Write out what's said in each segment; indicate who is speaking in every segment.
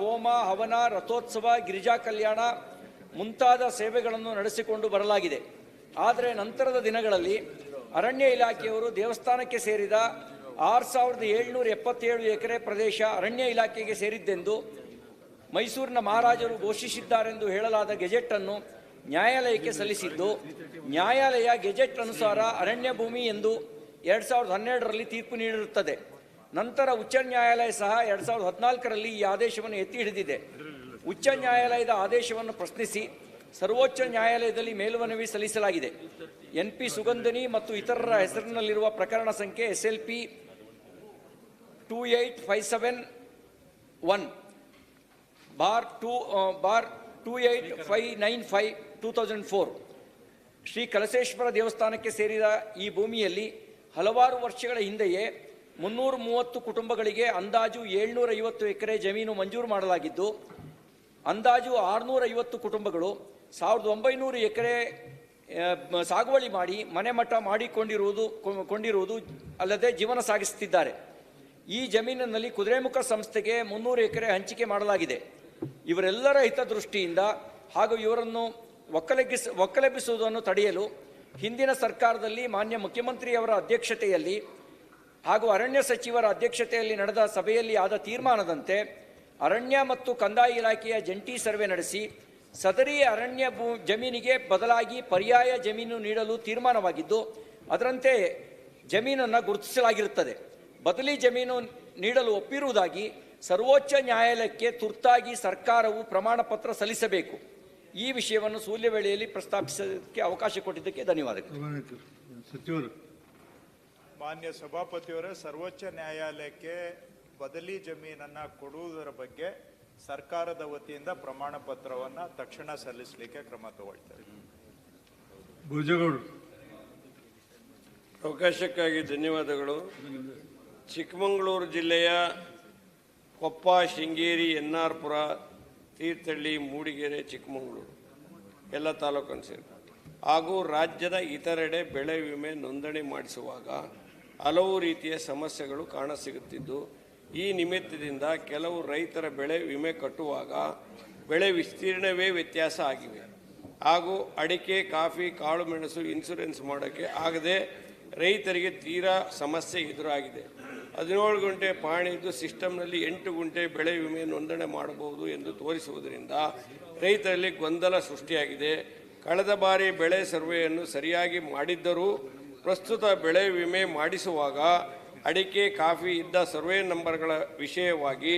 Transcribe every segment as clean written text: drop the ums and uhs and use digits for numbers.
Speaker 1: ಹೋಮ ಹವನ ರಥೋತ್ಸವ ಗಿರಿಜಾ ಕಲ್ಯಾಣ ಮುಂತಾದ ಸೇವೆಗಳನ್ನು ನಡೆಸಿಕೊಂಡು ಬರಲಾಗಿದೆ. ಆದರೆ ನಂತರದ ದಿನಗಳಲ್ಲಿ ಅರಣ್ಯ ಇಲಾಖೆಯವರು ದೇವಸ್ಥಾನಕ್ಕೆ ಸೇರಿದ 6777 ಎಕರೆ ಪ್ರದೇಶ ಅರಣ್ಯ ಇಲಾಖೆಗೆ ಸೇರಿದ್ದೆಂದು ಮೈಸೂರಿನ ಮಹಾರಾಜರು ಘೋಷಿಸಿದ್ದಾರೆಂದು ಹೇಳಲಾದ ಗೆಜೆಟ್ ಅನ್ನು ನ್ಯಾಯಾಲಯಕ್ಕೆ ಸಲ್ಲಿಸಿದ್ದು, ನ್ಯಾಯಾಲಯ ಗೆಜೆಟ್ ಅನುಸಾರ ಅರಣ್ಯ ಭೂಮಿ ಎಂದು 2012ರಲ್ಲಿ ತೀರ್ಪು ನೀಡಿರುತ್ತದೆ. ನಂತರ ಉಚ್ಚ ನ್ಯಾಯಾಲಯ ಸಹ 2014ರಲ್ಲಿ ಈ ಆದೇಶವನ್ನು ಎತ್ತಿ ಹಿಡಿದಿದೆ. ಉಚ್ಚ ನ್ಯಾಯಾಲಯದ ಆದೇಶವನ್ನು ಪ್ರಶ್ನಿಸಿ ಸರ್ವೋಚ್ಚ ನ್ಯಾಯಾಲಯದಲ್ಲಿ ಮೇಲ್ಮನವಿ ಸಲ್ಲಿಸಲಾಗಿದೆ. NP ಸುಗಂಧಿನಿ ಮತ್ತು ಇತರರ ಹೆಸರಿನಲ್ಲಿರುವ ಪ್ರಕರಣ ಸಂಖ್ಯೆ SLP 28595/28595/2004 ಶ್ರೀ ಕಳಸೇಶ್ವರ ದೇವಸ್ಥಾನಕ್ಕೆ ಸೇರಿದ ಈ ಭೂಮಿಯಲ್ಲಿ ಹಲವಾರು ವರ್ಷಗಳ ಹಿಂದೆಯೇ 330 ಕುಟುಂಬಗಳಿಗೆ ಅಂದಾಜು 750 ಎಕರೆ ಜಮೀನು ಮಂಜೂರು ಮಾಡಲಾಗಿದ್ದು, ಅಂದಾಜು 650 ಕುಟುಂಬಗಳು 1900 ಎಕರೆ ಸಾಗುವಳಿ ಮಾಡಿ ಮನೆ ಮಠ ಮಾಡಿಕೊಂಡಿರುವುದು ಅಲ್ಲದೆ ಜೀವನ ಸಾಗಿಸುತ್ತಿದ್ದಾರೆ. ಈ ಜಮೀನಿನಲ್ಲಿ ಕುದುರೆಮುಖ ಸಂಸ್ಥೆಗೆ 300 ಎಕರೆ ಹಂಚಿಕೆ ಮಾಡಲಾಗಿದೆ. ಇವರೆಲ್ಲರ ಹಿತದೃಷ್ಟಿಯಿಂದ ಹಾಗೂ ಇವರನ್ನು ಒಕ್ಕಲೆಬ್ಬಿಸುವುದನ್ನು ತಡೆಯಲು ಹಿಂದಿನ ಸರ್ಕಾರದಲ್ಲಿ ಮಾನ್ಯ ಮುಖ್ಯಮಂತ್ರಿಯವರ ಅಧ್ಯಕ್ಷತೆಯಲ್ಲಿ ಹಾಗೂ ಅರಣ್ಯ ಸಚಿವರ ಅಧ್ಯಕ್ಷತೆಯಲ್ಲಿ ನಡೆದ ಸಭೆಯಲ್ಲಿ ಆದ ತೀರ್ಮಾನದಂತೆ ಅರಣ್ಯ ಮತ್ತು ಕಂದಾಯ ಇಲಾಖೆಯ ಜಂಟಿ ಸರ್ವೆ ನಡೆಸಿ ಸದರಿ ಅರಣ್ಯ ಜಮೀನಿಗೆ ಬದಲಾಗಿ ಪರ್ಯಾಯ ಜಮೀನು ನೀಡಲು ತೀರ್ಮಾನವಾಗಿದ್ದು, ಅದರಂತೆ ಜಮೀನನ್ನು ಗುರುತಿಸಲಾಗಿರುತ್ತದೆ. ಬದಲಿ ಜಮೀನು ನೀಡಲು ಒಪ್ಪಿರುವುದಾಗಿ ಸರ್ವೋಚ್ಚ ನ್ಯಾಯಾಲಯಕ್ಕೆ ತುರ್ತಾಗಿ ಸರ್ಕಾರವು ಪ್ರಮಾಣ ಪತ್ರ ಸಲ್ಲಿಸಬೇಕು. ಈ ವಿಷಯವನ್ನು ಸೂಲ್ಯ ವೇಳೆಯಲ್ಲಿ ಪ್ರಸ್ತಾಪಿಸೋದಕ್ಕೆ ಅವಕಾಶ ಕೊಟ್ಟಿದ್ದಕ್ಕೆ ಧನ್ಯವಾದಗಳು.
Speaker 2: ಮಾನ್ಯ ಸಭಾಪತಿಯವರೇ, ಸರ್ವೋಚ್ಚ ನ್ಯಾಯಾಲಯಕ್ಕೆ ಬದಲಿ ಜಮೀನನ್ನು ಕೊಡುವುದರ ಬಗ್ಗೆ ಸರ್ಕಾರದ ವತಿಯಿಂದ ಪ್ರಮಾಣ ಪತ್ರವನ್ನು ತಕ್ಷಣ ಸಲ್ಲಿಸಲಿಕ್ಕೆ ಕ್ರಮ ತಗೊಳ್ತಾರೆ.
Speaker 3: ಅವಕಾಶಕ್ಕಾಗಿ ಧನ್ಯವಾದಗಳು. ಚಿಕ್ಕಮಗಳೂರು ಜಿಲ್ಲೆಯ ಕೊಪ್ಪ, ಶೃಂಗೇರಿ, ಎನ್ನಾರ್ಪುರ, ತೀರ್ಥಹಳ್ಳಿ, ಮೂಡಿಗೆರೆ, ಚಿಕ್ಕಮಗಳೂರು ಎಲ್ಲ ತಾಲೂಕನ್ನು ಸೇರಿ ಹಾಗೂ ರಾಜ್ಯದ ಇತರೆಡೆ ಬೆಳೆ ವಿಮೆ ನೋಂದಣಿ ಮಾಡಿಸುವಾಗ ಹಲವು ರೀತಿಯ ಸಮಸ್ಯೆಗಳು ಕಾಣಸಿಗುತ್ತಿದ್ದು, ಈ ನಿಮಿತ್ತದಿಂದ ಕೆಲವು ರೈತರ ಬೆಳೆ ವಿಮೆ ಕಟ್ಟುವಾಗ ಬೆಳೆ ವಿಸ್ತೀರ್ಣವೇ ವ್ಯತ್ಯಾಸ ಆಗಿವೆ ಹಾಗೂ ಅಡಿಕೆ, ಕಾಫಿ, ಕಾಳುಮೆಣಸು ಇನ್ಶೂರೆನ್ಸ್ ಮಾಡೋಕ್ಕೆ ಆಗದೆ ರೈತರಿಗೆ ತೀರಾ ಸಮಸ್ಯೆ ಎದುರಾಗಿದೆ. 17 ಗುಂಟೆ ಪಾಣಿ ಇದ್ದು ಸಿಸ್ಟಮ್ನಲ್ಲಿ 8 ಗುಂಟೆ ಬೆಳೆ ವಿಮೆ ನೋಂದಣಿ ಮಾಡಬಹುದು ಎಂದು ತೋರಿಸುವುದರಿಂದ ರೈತರಲ್ಲಿ ಗೊಂದಲ ಸೃಷ್ಟಿಯಾಗಿದೆ. ಕಳೆದ ಬಾರಿ ಬೆಳೆ ಸರ್ವೆಯನ್ನು ಸರಿಯಾಗಿ ಮಾಡಿದ್ದರೂ ಪ್ರಸ್ತುತ ಬೆಳೆ ವಿಮೆ ಮಾಡಿಸುವಾಗ ಅಡಿಕೆ, ಕಾಫಿ ಇದ್ದ ಸರ್ವೆ ನಂಬರ್ಗಳ ವಿಷಯವಾಗಿ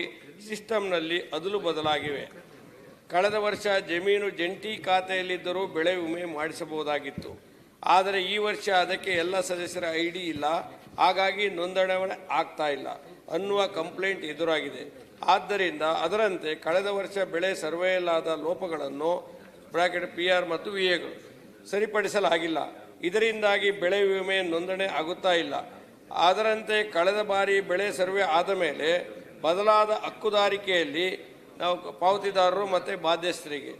Speaker 3: ಸಿಸ್ಟಮ್ನಲ್ಲಿ ಅದಲು ಬದಲಾಗಿವೆ. ಕಳೆದ ವರ್ಷ ಜಮೀನು ಜಂಟಿ ಖಾತೆಯಲ್ಲಿದ್ದರೂ ಬೆಳೆ ವಿಮೆ ಮಾಡಿಸಬಹುದಾಗಿತ್ತು. ಆದರೆ ಈ ವರ್ಷ ಅದಕ್ಕೆ ಎಲ್ಲ ಸದಸ್ಯರ ID ಇಲ್ಲ, ಹಾಗಾಗಿ ನೋಂದಣಿ ಆಗ್ತಾ ಇಲ್ಲ ಅನ್ನುವ ಕಂಪ್ಲೇಂಟ್ ಎದುರಾಗಿದೆ. ಆದ್ದರಿಂದ ಅದರಂತೆ ಕಳೆದ ವರ್ಷ ಬೆಳೆ ಸರ್ವೆಯಲ್ಲಾದ ಲೋಪಗಳನ್ನು PR ಮತ್ತು VAಗಳು ಸರಿಪಡಿಸಲಾಗಿಲ್ಲ. ಇದರಿಂದಾಗಿ ಬೆಳೆ ವಿಮೆ ನೋಂದಣಿ ಆಗುತ್ತಾ ಇಲ್ಲ. ಅದರಂತೆ ಕಳೆದ ಬಾರಿ ಬೆಳೆ ಸರ್ವೆ ಆದ ಮೇಲೆ ಬದಲಾದ ಹಕ್ಕುದಾರಿಕೆಯಲ್ಲಿ ನಾವು ಪಾವತಿದಾರರು ಮತ್ತು ಬಾಧ್ಯಸ್ಥರಿಗೆ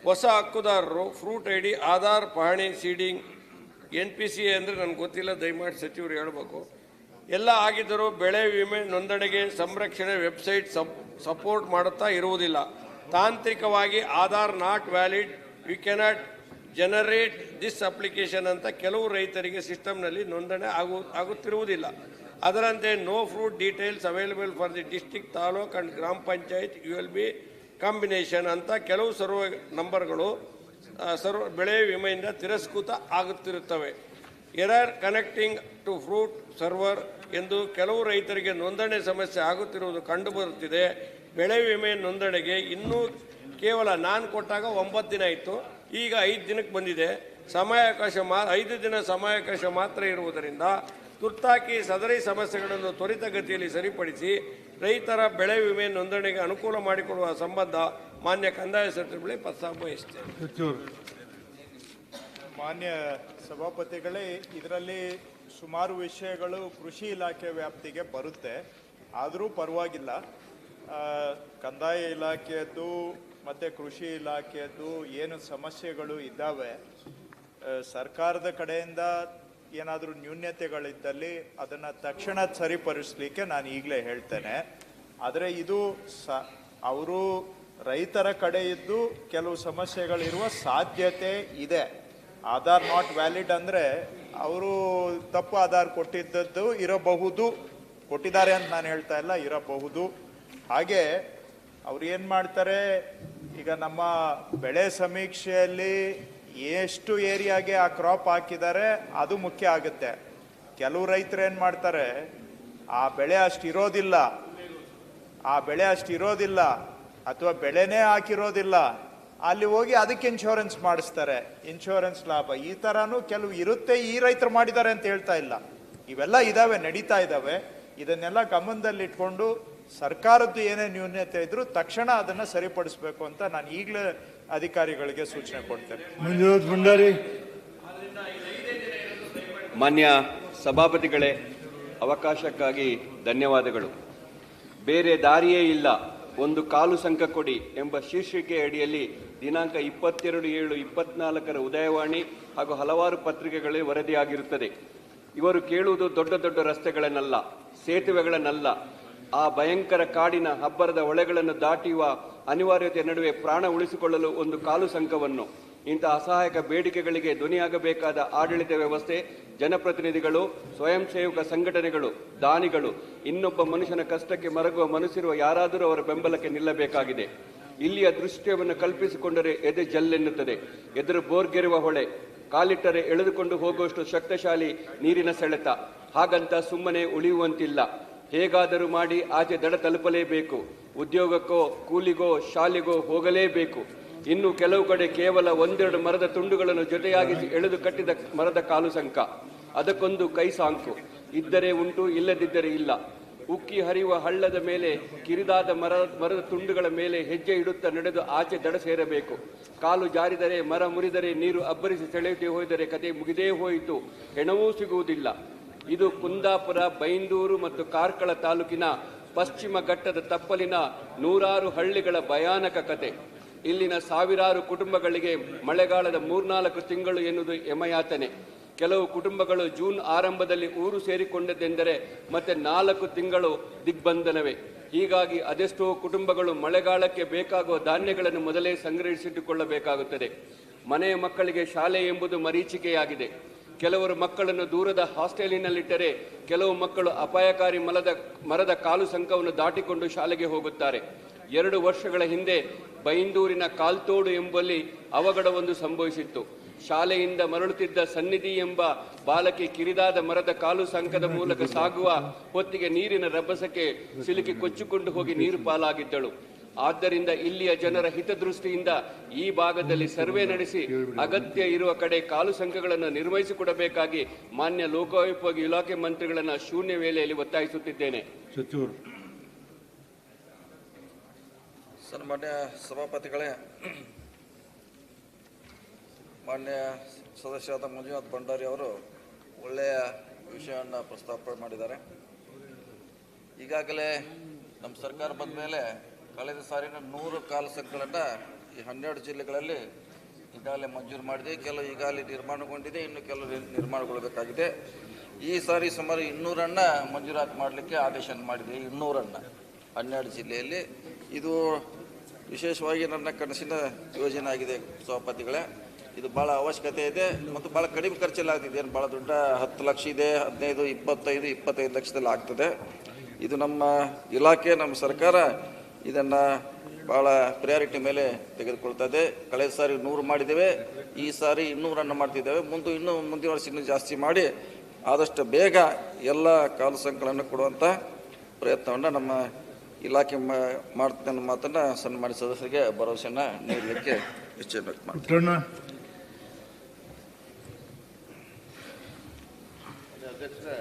Speaker 3: ಹೊಸ ಹಕ್ಕುದಾರರು ಫ್ರೂಟ್ ID, ಆಧಾರ್, ಪಹಣಿ, ಸೀಡಿಂಗ್, NPCA ಅಂದರೆ ನನಗೆ ಗೊತ್ತಿಲ್ಲ, ದಯಮಾಡಿ ಸಚಿವರು ಹೇಳಬೇಕು. ಎಲ್ಲ ಆಗಿದ್ದರೂ ಬೆಳೆ ವಿಮೆ ನೋಂದಣಿಗೆ ಸಂರಕ್ಷಣೆ ವೆಬ್ಸೈಟ್ ಸಪೋರ್ಟ್ ಮಾಡುತ್ತಾ ಇರುವುದಿಲ್ಲ. ತಾಂತ್ರಿಕವಾಗಿ Aadhaar not valid, you cannot generate this application ಅಂತ ಕೆಲವು ರೈತರಿಗೆ ಸಿಸ್ಟಮ್ನಲ್ಲಿ ನೋಂದಣಿ ಆಗುತ್ತಿರುವುದಿಲ್ಲ. ಅದರಂತೆ no fruit details available for the district, taluk and gram panchayat ULB combination ಅಂತ ಕೆಲವು ಸರ್ವೆ ನಂಬರ್ಗಳು ಬೆಳೆ ವಿಮೆಯಿಂದ ತಿರಸ್ಕೃತ ಆಗುತ್ತಿರುತ್ತವೆ. Error connecting to fruit server ಎಂದು ಕೆಲವು ರೈತರಿಗೆ ನೋಂದಣಿ ಸಮಸ್ಯೆ ಆಗುತ್ತಿರುವುದು ಕಂಡುಬರುತ್ತಿದೆ. ಬೆಳೆ ವಿಮೆ ನೋಂದಣಿಗೆ ಇನ್ನೂ ಕೇವಲ ನಾನು ಕೊಟ್ಟಾಗ 9 ದಿನ ಇತ್ತು, ಈಗ 5 ದಿನಕ್ಕೆ ಬಂದಿದೆ. 5 ದಿನ ಸಮಯಾವಕಾಶ ಮಾತ್ರ ಇರುವುದರಿಂದ ತುರ್ತಾಗಿ ಸದರಿ ಸಮಸ್ಯೆಗಳನ್ನು ತ್ವರಿತಗತಿಯಲ್ಲಿ ಸರಿಪಡಿಸಿ ರೈತರ ಬೆಳೆ ವಿಮೆ ನೋಂದಣಿಗೆ ಅನುಕೂಲ ಮಾಡಿಕೊಡುವ ಸಂಬಂಧ ಮಾನ್ಯ ಕಂದಾಯ ಸಚಿವರುಗಳೇ ಪ್ರಸ್ತಾಪ ಬಯಸುತ್ತೇನೆ.
Speaker 2: ಮಾನ್ಯ ಸಭಾಪತಿಗಳೇ, ಇದರಲ್ಲಿ ಸುಮಾರು ವಿಷಯಗಳು ಕೃಷಿ ಇಲಾಖೆ ವ್ಯಾಪ್ತಿಗೆ ಬರುತ್ತೆ. ಆದರೂ ಪರವಾಗಿಲ್ಲ, ಕಂದಾಯ ಇಲಾಖೆಯದ್ದು ಮತ್ತು ಕೃಷಿ ಇಲಾಖೆಯದ್ದು ಏನು ಸಮಸ್ಯೆಗಳು ಇದ್ದಾವೆ, ಸರ್ಕಾರದ ಕಡೆಯಿಂದ ಏನಾದರೂ ನ್ಯೂನ್ಯತೆಗಳಿದ್ದಲ್ಲಿ ಅದನ್ನು ತಕ್ಷಣ ಸರಿಪಡಿಸಲಿಕ್ಕೆ ನಾನು ಈಗಲೇ ಹೇಳ್ತೇನೆ. ಆದರೆ ಇದು ಅವರು ರೈತರ ಕಡೆ ಇದ್ದು ಕೆಲವು ಸಮಸ್ಯೆಗಳಿರುವ ಸಾಧ್ಯತೆ ಇದೆ. ಆಧಾರ್ ನಾಟ್ ವ್ಯಾಲಿಡ್ ಅಂದರೆ ಅವರು ತಪ್ಪು ಆಧಾರ್ ಕೊಟ್ಟಿದ್ದದ್ದು ಇರಬಹುದು, ಕೊಟ್ಟಿದ್ದಾರೆ ಅಂತ ನಾನು ಹೇಳ್ತಾ ಇಲ್ಲ, ಇರಬಹುದು. ಹಾಗೆ ಅವ್ರು ಏನು ಮಾಡ್ತಾರೆ, ಈಗ ನಮ್ಮ ಬೆಳೆ ಸಮೀಕ್ಷೆಯಲ್ಲಿ ಎಷ್ಟು ಏರಿಯಾಗೆ ಆ ಕ್ರಾಪ್ ಹಾಕಿದ್ದಾರೆ ಅದು ಮುಖ್ಯ ಆಗುತ್ತೆ. ಕೆಲವು ರೈತರು ಏನು ಮಾಡ್ತಾರೆ, ಆ ಬೆಳೆ ಅಷ್ಟು ಇರೋದಿಲ್ಲ ಅಥವಾ ಬೆಳೆನೇ ಹಾಕಿರೋದಿಲ್ಲ, ಅಲ್ಲಿ ಹೋಗಿ ಅದಕ್ಕೆ ಇನ್ಶೂರೆನ್ಸ್ ಮಾಡಿಸ್ತಾರೆ, ಇನ್ಶೂರೆನ್ಸ್ ಲಾಭ. ಈ ಥರನೂ ಕೆಲವು ಇರುತ್ತೆ, ಈ ರೈತರು ಮಾಡಿದ್ದಾರೆ ಅಂತ ಹೇಳ್ತಾ ಇಲ್ಲ, ಇವೆಲ್ಲ ಇದಾವೆ, ನಡೀತಾ ಇದ್ದಾವೆ. ಇದನ್ನೆಲ್ಲ ಗಮನದಲ್ಲಿಟ್ಕೊಂಡು ಸರ್ಕಾರದ್ದು ಏನೇ ನ್ಯೂನತೆ ಇದ್ರೂ ತಕ್ಷಣ ಅದನ್ನು ಸರಿಪಡಿಸಬೇಕು ಅಂತ ನಾನು ಈಗಲೇ ಅಧಿಕಾರಿಗಳಿಗೆ ಸೂಚನೆ ಕೊಡ್ತೇನೆ.
Speaker 4: ಮಂಜುನಾಥ್ ಭಂಡಾರಿ.
Speaker 5: ಮಾನ್ಯ ಸಭಾಪತಿಗಳೇ, ಅವಕಾಶಕ್ಕಾಗಿ ಧನ್ಯವಾದಗಳು. ಬೇರೆ ದಾರಿಯೇ ಇಲ್ಲ, ಒಂದು ಕಾಲು ಸಂಕ ಕೊಡಿ ಎಂಬ ಶೀರ್ಷಿಕೆ ಅಡಿಯಲ್ಲಿ ದಿನಾಂಕ 22/7/24 ಉದಯವಾಣಿ ಹಾಗೂ ಹಲವಾರು ಪತ್ರಿಕೆಗಳಲ್ಲಿ ವರದಿಯಾಗಿರುತ್ತದೆ. ಇವರು ಕೇಳುವುದು ದೊಡ್ಡ ದೊಡ್ಡ ರಸ್ತೆಗಳನ್ನಲ್ಲ, ಸೇತುವೆಗಳನ್ನಲ್ಲ, ಆ ಭಯಂಕರ ಕಾಡಿನ ಹಬ್ಬರದ ಹೊಳೆಗಳನ್ನು ದಾಟಿಯುವ ಅನಿವಾರ್ಯತೆ ನಡುವೆ ಪ್ರಾಣ ಉಳಿಸಿಕೊಳ್ಳಲು ಒಂದು ಕಾಲು ಸಂಕವನ್ನು. ಇಂಥ ಅಸಹಾಯಕ ಬೇಡಿಕೆಗಳಿಗೆ ಧ್ವನಿಯಾಗಬೇಕಾದ ಆಡಳಿತ ವ್ಯವಸ್ಥೆ, ಜನಪ್ರತಿನಿಧಿಗಳು, ಸ್ವಯಂ ಸೇವಕ ಸಂಘಟನೆಗಳು, ದಾನಿಗಳು, ಇನ್ನೊಬ್ಬ ಮನುಷ್ಯನ ಕಷ್ಟಕ್ಕೆ ಮರಗುವ ಮನಸ್ಸಿರುವ ಯಾರಾದರೂ ಅವರ ಬೆಂಬಲಕ್ಕೆ ನಿಲ್ಲಬೇಕಾಗಿದೆ. ಇಲ್ಲಿಯ ದೃಶ್ಯವನ್ನು ಕಲ್ಪಿಸಿಕೊಂಡರೆ ಎದೆ ಜಲ್ಲೆನ್ನುತ್ತದೆ. ಎದುರು ಬೋರ್ಗೆರುವ ಹೊಳೆ, ಕಾಲಿಟ್ಟರೆ ಎಳೆದುಕೊಂಡು ಹೋಗುವಷ್ಟು ಶಕ್ತಿಶಾಲಿ ನೀರಿನ ಸೆಳೆತ. ಹಾಗಂತ ಸುಮ್ಮನೆ ಉಳಿಯುವಂತಿಲ್ಲ, ಹೇಗಾದರೂ ಮಾಡಿ ಆಚೆ ದಡ ತಲುಪಲೇಬೇಕು. ಉದ್ಯೋಗಕ್ಕೋ, ಕೂಲಿಗೋ, ಶಾಲೆಗೋ ಹೋಗಲೇಬೇಕು. ಇನ್ನು ಕೆಲವು ಕಡೆ ಕೇವಲ ಒಂದೆರಡು ಮರದ ತುಂಡುಗಳನ್ನು ಜೊತೆಯಾಗಿಸಿ ಎಳೆದು ಕಟ್ಟಿದ ಮರದ ಕಾಲು ಸಂಕ, ಅದಕ್ಕೊಂದು ಕೈ ಸಾಂಕು. ಇದ್ದರೆ ಉಂಟು, ಇಲ್ಲದಿದ್ದರೆ ಇಲ್ಲ. ಉಕ್ಕಿ ಹರಿಯುವ ಹಳ್ಳದ ಮೇಲೆ ಕಿರಿದಾದ ಮರದ ತುಂಡುಗಳ ಮೇಲೆ ಹೆಜ್ಜೆ ಇಡುತ್ತಾ ನಡೆದು ಆಚೆ ದಡ ಸೇರಬೇಕು. ಕಾಲು ಜಾರಿದರೆ, ಮರ ಮುರಿದರೆ, ನೀರು ಅಬ್ಬರಿಸಿ ಸೆಳೆಯುತ್ತಿ ಹೋದರೆ ಕತೆ ಮುಗಿದೇ ಹೋಯಿತು, ಹೆಣವೂ ಸಿಗುವುದಿಲ್ಲ. ಇದು ಕುಂದಾಪುರ, ಬೈಂದೂರು ಮತ್ತು ಕಾರ್ಕಳ ತಾಲೂಕಿನ ಪಶ್ಚಿಮ ಘಟ್ಟದ ತಪ್ಪಲಿನ 100 ಹಳ್ಳಿಗಳ ಭಯಾನಕ ಕತೆ. ಇಲ್ಲಿನ ಸಾವಿರಾರು ಕುಟುಂಬಗಳಿಗೆ ಮಳೆಗಾಲದ 3-4 ತಿಂಗಳು ಎನ್ನುವುದು ಯಮಯಾತನೆ. ಕೆಲವು ಕುಟುಂಬಗಳು ಜೂನ್ ಆರಂಭದಲ್ಲಿ ಊರು ಸೇರಿಕೊಂಡದ್ದೆಂದರೆ ಮತ್ತೆ 4 ತಿಂಗಳು ದಿಗ್ಬಂಧನವೇ. ಹೀಗಾಗಿ ಅದೆಷ್ಟೋ ಕುಟುಂಬಗಳು ಮಳೆಗಾಲಕ್ಕೆ ಬೇಕಾಗುವ ಧಾನ್ಯಗಳನ್ನು ಮೊದಲೇ ಸಂಗ್ರಹಿಸಿಟ್ಟುಕೊಳ್ಳಬೇಕಾಗುತ್ತದೆ. ಮನೆಯ ಮಕ್ಕಳಿಗೆ ಶಾಲೆ ಎಂಬುದು ಮರೀಚಿಕೆಯಾಗಿದೆ. ಕೆಲವರು ಮಕ್ಕಳನ್ನು ದೂರದ ಹಾಸ್ಟೆಲಿನಲ್ಲಿಟ್ಟರೆ, ಕೆಲವು ಮಕ್ಕಳು ಅಪಾಯಕಾರಿ ಮರದ ಕಾಲು ಸಂಕವನ್ನು ದಾಟಿಕೊಂಡು ಶಾಲೆಗೆ ಹೋಗುತ್ತಾರೆ. 2 ವರ್ಷಗಳ ಹಿಂದೆ ಬೈಂದೂರಿನ ಕಾಲ್ತೋಡು ಎಂಬಲ್ಲಿ ಅವಘಡವೊಂದು ಸಂಭವಿಸಿತ್ತು. ಶಾಲೆಯಿಂದ ಮರಳುತ್ತಿದ್ದ ಸನ್ನಿಧಿ ಎಂಬ ಬಾಲಕಿ ಕಿರಿದಾದ ಮರದ ಕಾಲು ಸಂಕದ ಮೂಲಕ ಸಾಗುವ ಹೊತ್ತಿಗೆ ನೀರಿನ ರಭಸಕ್ಕೆ ಸಿಲುಕಿ ಕೊಚ್ಚಿಕೊಂಡು ಹೋಗಿ ನೀರು ಪಾಲಾಗಿದ್ದಳು. ಆದ್ದರಿಂದ ಇಲ್ಲಿಯ ಜನರ ಹಿತದೃಷ್ಟಿಯಿಂದ ಈ ಭಾಗದಲ್ಲಿ ಸರ್ವೆ ನಡೆಸಿ ಅಗತ್ಯ ಇರುವ ಕಡೆ ಕಾಲು ಸಂಕಗಳನ್ನು ನಿರ್ವಹಿಸಿಕೊಡಬೇಕಾಗಿ ಮಾನ್ಯ ಲೋಕೋಪಯೋಗಿ ಇಲಾಖೆ ಮಂತ್ರಿಗಳನ್ನು ಶೂನ್ಯ ವೇಳೆಯಲ್ಲಿ ಒತ್ತಾಯಿಸುತ್ತಿದ್ದೇನೆ.
Speaker 6: ಸನ್ಮಾನ್ಯ ಸಭಾಪತಿಗಳೇ, ಮಾನ್ಯ ಸದಸ್ಯರಾದ ಮಂಜುನಾಥ್ ಭಂಡಾರಿ ಅವರು ಒಳ್ಳೆಯ ವಿಷಯವನ್ನು ಪ್ರಸ್ತಾಪ ಮಾಡಿದ್ದಾರೆ. ಈಗಾಗಲೇ ನಮ್ಮ ಸರ್ಕಾರ ಬಂದ ಮೇಲೆ ಕಳೆದ ಸಾರಿನ 100 ಕಾಲು ಸಂಕಗಳನ್ನು ಈ 12 ಜಿಲ್ಲೆಗಳಲ್ಲಿ ಈಗಾಗಲೇ ಮಂಜೂರು ಮಾಡಿದೆ. ಕೆಲವು ಈಗಾಗಲೇ ನಿರ್ಮಾಣಗೊಂಡಿದೆ, ಇನ್ನು ಕೆಲವು ನಿರ್ಮಾಣಗೊಳ್ಳಬೇಕಾಗಿದೆ. ಈ ಸಾರಿ ಸುಮಾರು 200 ಮಂಜೂರಾತಿ ಮಾಡಲಿಕ್ಕೆ ಆದೇಶ ಮಾಡಿದೆ. 200 12 ಜಿಲ್ಲೆಯಲ್ಲಿ. ಇದು ವಿಶೇಷವಾಗಿ ನನ್ನ ಕನಸಿನ ಯೋಜನೆ ಆಗಿದೆ ಸಭಾಪತಿಗಳೇ. ಇದು ಭಾಳ ಅವಶ್ಯಕತೆ ಇದೆ ಮತ್ತು ಭಾಳ ಕಡಿಮೆ ಖರ್ಚಲ್ಲಿ ಆಗ್ತಿದೆ. ಏನು ಭಾಳ ದೊಡ್ಡ 10 ಲಕ್ಷ ಇದೆ, 15, 25 ಲಕ್ಷದಲ್ಲಿ ಆಗ್ತದೆ. ಇದು ನಮ್ಮ ಇಲಾಖೆ, ನಮ್ಮ ಸರ್ಕಾರ ಇದನ್ನು ಭಾಳ ಪ್ರಿಯಾರಿಟಿ ಮೇಲೆ ತೆಗೆದುಕೊಳ್ತದೆ. ಕಳೆದ ಸಾರಿ 100 ಮಾಡಿದ್ದೇವೆ, ಈ ಸಾರಿ 200 ಮಾಡ್ತಿದ್ದೇವೆ. ಮುಂದಿನ ವರ್ಷ ಇನ್ನೂ ಜಾಸ್ತಿ ಮಾಡಿ ಆದಷ್ಟು ಬೇಗ ಎಲ್ಲ ಕಾಲು ಸಂಕಲನ ಕೊಡುವಂಥ ಪ್ರಯತ್ನವನ್ನು ನಮ್ಮ ಇಲಾಖೆ ಮಾಡ್ತೇನೆ ಅನ್ನೋ ಮಾತನ್ನು ಸನ್ಮಾನ್ಯ ಸದಸ್ಯರಿಗೆ ಭರವಸೆಯನ್ನು ನೀಡಲಿಕ್ಕೆ ಇಚ್ಛೆ ವ್ಯಕ್ತ ಮಾಡ್ತೀನಿ.
Speaker 3: ಅಧ್ಯಕ್ಷರೇ,